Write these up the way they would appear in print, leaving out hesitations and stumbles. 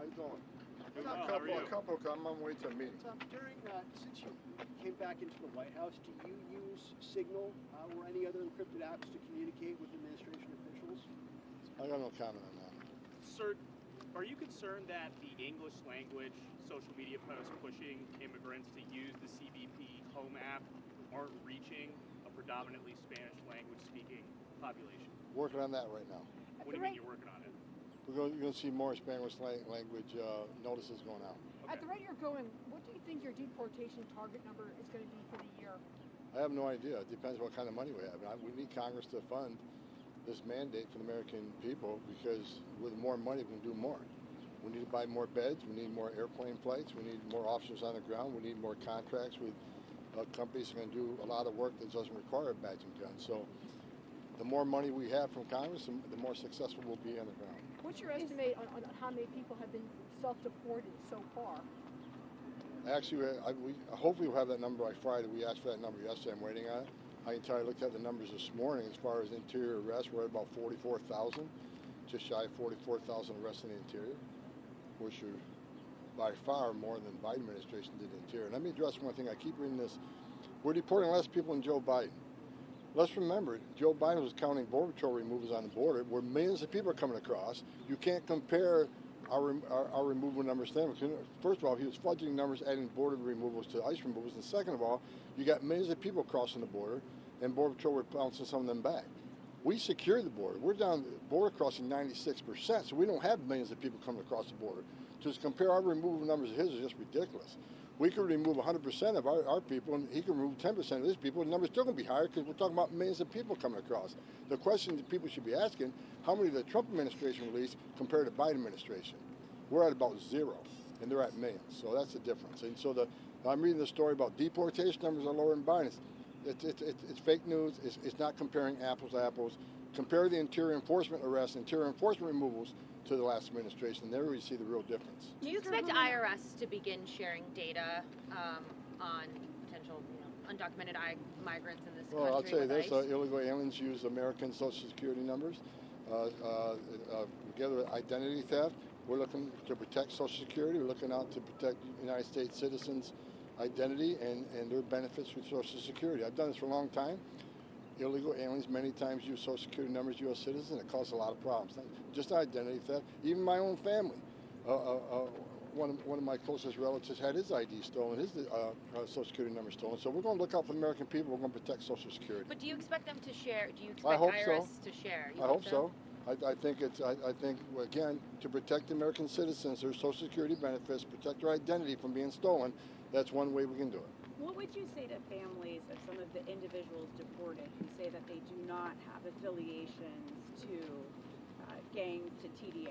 How you doing? Good. A couple. I'm on my way to a meeting. Tom, since you came back into the White House, do you use Signal or any other encrypted apps to communicate with administration officials? I got no comment on that. Sir, are you concerned that the English language social media posts pushing immigrants to use the CBP Home app aren't reaching a predominantly Spanish language speaking population? Working on that right now. What do you mean you're working on it? You're going to see more Spanish language notices going out. Okay. At the rate you're going, what do you think your deportation target number is going to be for the year? I have no idea. It depends what kind of money we have. We need Congress to fund this mandate for the American people, because with more money we can do more. We need to buy more beds. We need more airplane flights. We need more officers on the ground. We need more contracts with companies that are going to do a lot of work that doesn't require a badge and gun. So the more money we have from Congress, the more successful we'll be on the ground. What's your estimate on how many people have been self-deported so far? Actually, hopefully we'll have that number by Friday. We asked for that number yesterday. I'm waiting on it. I can tell you, I looked at the numbers this morning. As far as interior arrests, we're at about 44,000, just shy of 44,000 arrests in the interior, which are by far more than the Biden administration did in the interior. And let me address one thing. I keep reading this. We're deporting less people than Joe Biden. Let's remember, Joe Biden was counting Border Patrol removals on the border, where millions of people are coming across. You can't compare our removal numbers to them. First of all, he was fudging numbers, adding border removals to ICE removals. And second of all, you got millions of people crossing the border, and Border Patrol were bouncing some of them back. We secure the border. We're down border crossing 96%, so we don't have millions of people coming across the border. To compare our removal numbers to his is just ridiculous. We could remove 100% of our people, and he can remove 10% of his people. The number's still going to be higher because we're talking about millions of people coming across. The question that people should be asking, how many did the Trump administration release compared to the Biden administration? We're at about 0, and they're at millions. So that's the difference. And so I'm reading the story about deportation numbers are lower than Biden. It's fake news. It's not comparing apples to apples. Compare the interior enforcement arrests, interior enforcement removals to the last administration. There we see the real difference. Do you expect IRS to begin sharing data on potential, undocumented migrants in this country? Well, I'll tell you this: illegal aliens use American Social Security numbers. Together with identity theft, we're looking to protect Social Security. We're looking out to protect United States citizens' identity and their benefits through Social Security. I've done this for a long time. Illegal aliens many times use Social Security numbers, U.S. citizens. It causes a lot of problems. Just identity theft. Even my own family. One of my closest relatives had his ID stolen, his Social Security number stolen. So we're going to look out for the American people. We're going to protect Social Security. But do you expect them to share? Do you expect IRS to share? I hope so. I think again, to protect American citizens, their Social Security benefits, protect their identity from being stolen. That's one way we can do it. What would you say to families of some of the individuals deported who say that they do not have affiliations to gangs, to TDA?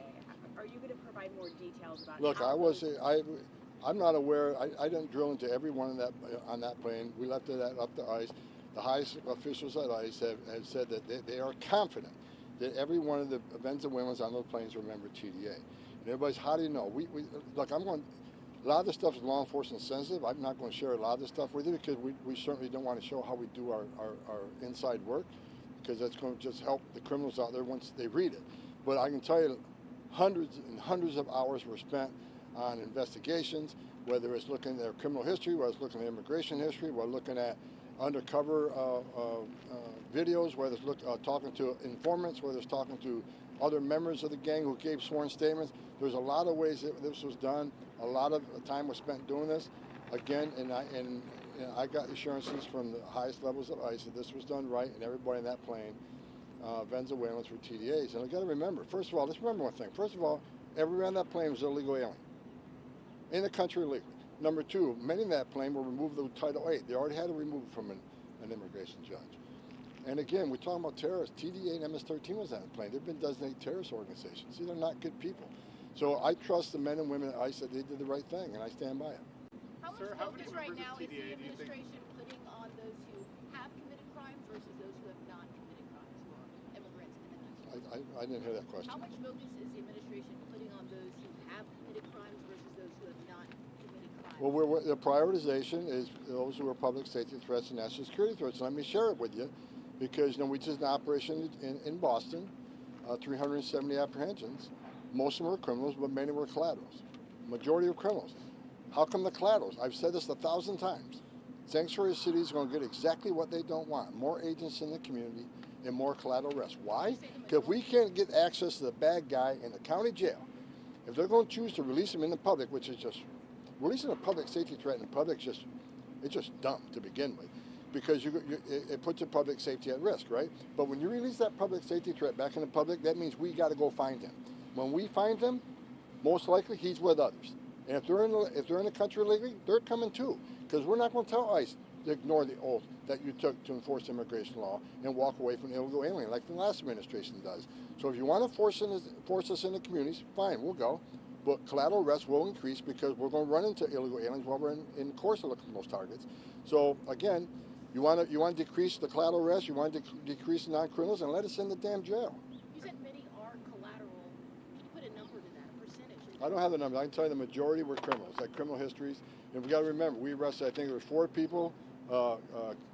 Are you going to provide more details about? Look, I'm not aware. I didn't drill into every one on that plane. We left it up to ICE. The highest officials at ICE have said that they are confident that every one of the Venezuelans on those planes remember TDA. And everybody's, how do you know? Look, a lot of this stuff is law enforcement sensitive. I'm not going to share a lot of this stuff with you because we certainly don't want to show how we do our inside work, because that's going to just help the criminals out there once they read it. But I can tell you hundreds and hundreds of hours were spent on investigations, whether it's looking at their criminal history, whether it's looking at immigration history, whether looking at undercover videos, whether it's talking to informants, whether it's talking to other members of the gang who gave sworn statements. There's a lot of ways that this was done. A lot of time was spent doing this. Again, and I got assurances from the highest levels of ICE that this was done right, and everybody in that plane, Venezuelans, were TDAs. And I got to remember, first of all, let's remember one thing. First of all, everyone on that plane was an illegal alien in the country illegally. Number two, many in that plane were removed with Title VIII. They already had to remove it from an immigration judge. And again, we're talking about terrorists. TDA and MS-13 was on the plane. They've been designated terrorist organizations. These are not good people. So I trust the men and women at ICE that they did the right thing, and I stand by it. How much focus right now is the administration putting on those who have committed crimes versus those who have not committed crimes, who are immigrants in the United States? I didn't hear that question. How much focus is the administration putting on those who have committed crimes versus those who have not committed crimes? Well, the prioritization is those who are public safety threats and national security threats. And let me share it with you, because we just did an operation in Boston, 370 apprehensions, Most of them were criminals, but many were collaterals. Majority of criminals. How come the collaterals? I've said this 1,000 times. Sanctuary cities are going to get exactly what they don't want. More agents in the community and more collateral arrests. Why? Because if we can't get access to the bad guy in the county jail, if they're going to choose to release him in the public, which is just, releasing a public safety threat in the public is just, it's just dumb to begin with, because it puts the public safety at risk, right? But when you release that public safety threat back in the public, that means we got to go find him. When we find him, most likely he's with others. And if they're in the country illegally, they're coming too, because we're not going to tell ICE to ignore the oath that you took to enforce immigration law and walk away from illegal alien like the last administration does. So if you want to force us in the communities, fine, we'll go. But collateral arrests will increase because we're going to run into illegal aliens while we're in the course of looking for those targets. So again, you want to decrease the collateral arrests, you want to decrease the non-criminals, and let us in the damn jail. You said many are collateral. Can you put a number to that, a percentage? I don't have the number. I can tell you the majority were criminals, like criminal histories. And we got to remember, we arrested, I think there were 4 people,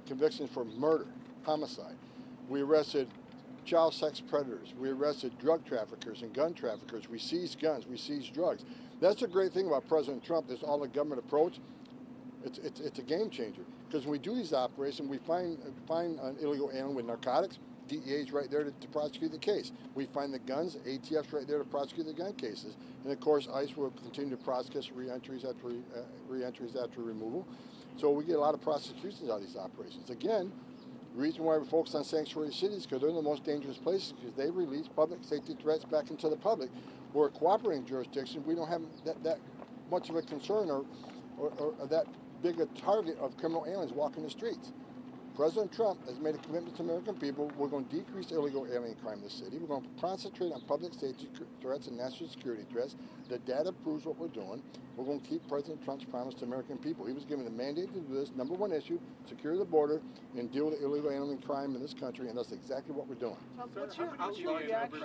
convictions for murder, homicide. We arrested child sex predators. We arrested drug traffickers and gun traffickers. We seized guns. We seized drugs. That's the great thing about President Trump, this all the government approach. It's a game changer. Because when we do these operations, we find an illegal alien with narcotics, DEA's right there to prosecute the case. We find the guns, ATF's right there to prosecute the gun cases. And of course, ICE will continue to prosecute re-entries after removal. So we get a lot of prosecutions out of these operations. Again, the reason why we're focused on sanctuary cities is because they're the most dangerous places, because they release public safety threats back into the public. We're a cooperating jurisdiction. We don't have that much of a concern or that big a target of criminal aliens walking the streets. President Trump has made a commitment to American people. We're going to decrease illegal alien crime in the city. We're going to concentrate on public safety threats and national security threats. The data proves what we're doing. We're going to keep President Trump's promise to American people. He was given the mandate to do this. Number 1 issue, secure the border and deal with the illegal alien crime in this country, and that's exactly what we're doing. What's your reaction?